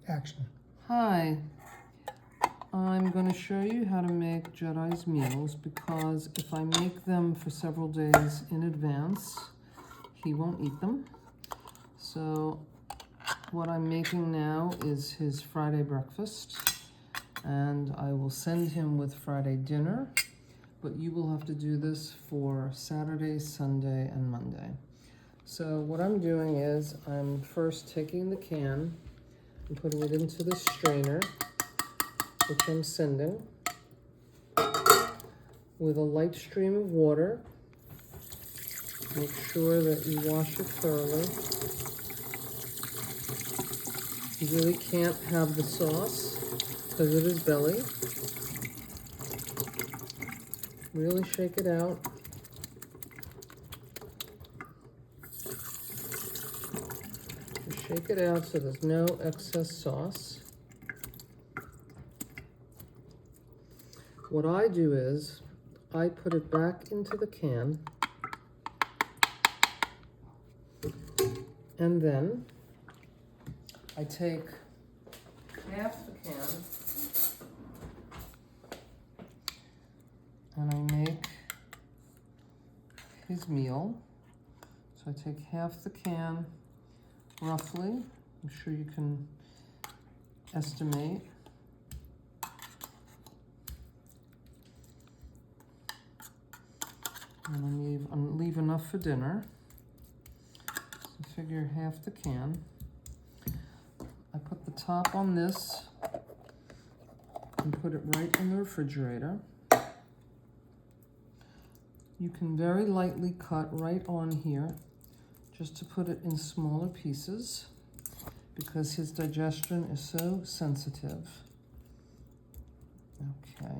Action. Hi, I'm going to show you how to make Jedi's meals because if I make them for several days in advance, he won't eat them. So what I'm making now is his Friday breakfast, and I will send him with Friday dinner, but you will have to do this for Saturday, Sunday, and Monday. So what I'm doing is I'm first taking the can and putting it into the strainer, which I'm sending, with a light stream of water. Make sure that you wash it thoroughly. You really can't have the sauce because it is belly. Really shake it out. Just shake it out so there's no excess sauce. What I do is I put it back into the can, and then I take half the can and I make his meal. So I take half the can, roughly. I'm sure you can estimate. And I leave enough for dinner. So figure half the can. I put the top on this and put it right in the refrigerator. You can very lightly cut right on here just to put it in smaller pieces because his digestion is so sensitive. Okay.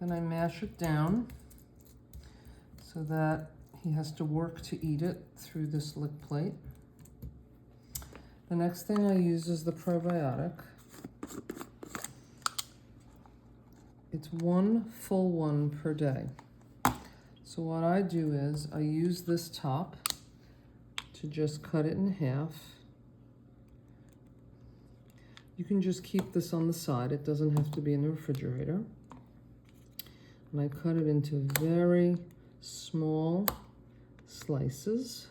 Then I mash it down so that he has to work to eat it through this lick plate. The next thing I use is the probiotic. It's one full one per day. So what I do is I use this top to just cut it in half. You can just keep this on the side. It doesn't have to be in the refrigerator. And I cut it into very small slices,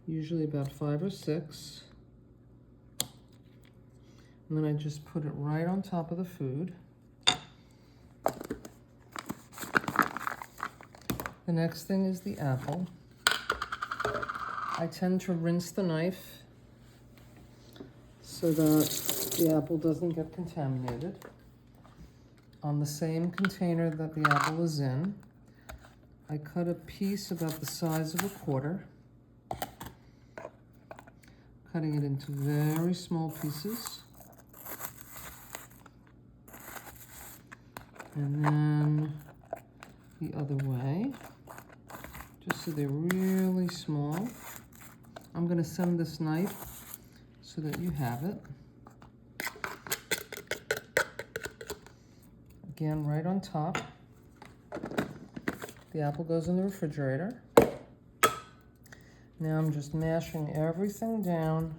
usually about 5 or 6. And then I just put it right on top of the food. The next thing is the apple. I tend to rinse the knife so that the apple doesn't get contaminated. On the same container that the apple is in, I cut a piece about the size of a quarter, cutting it into very small pieces. And then the other way, just so they're really small. I'm going to send this knife so that you have it. Again, right on top. The apple goes in the refrigerator. Now I'm just mashing everything down.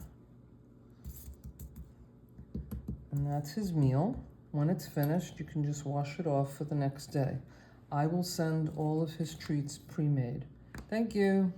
And that's his meal. When it's finished, you can just wash it off for the next day. I will send all of his treats pre-made. Thank you.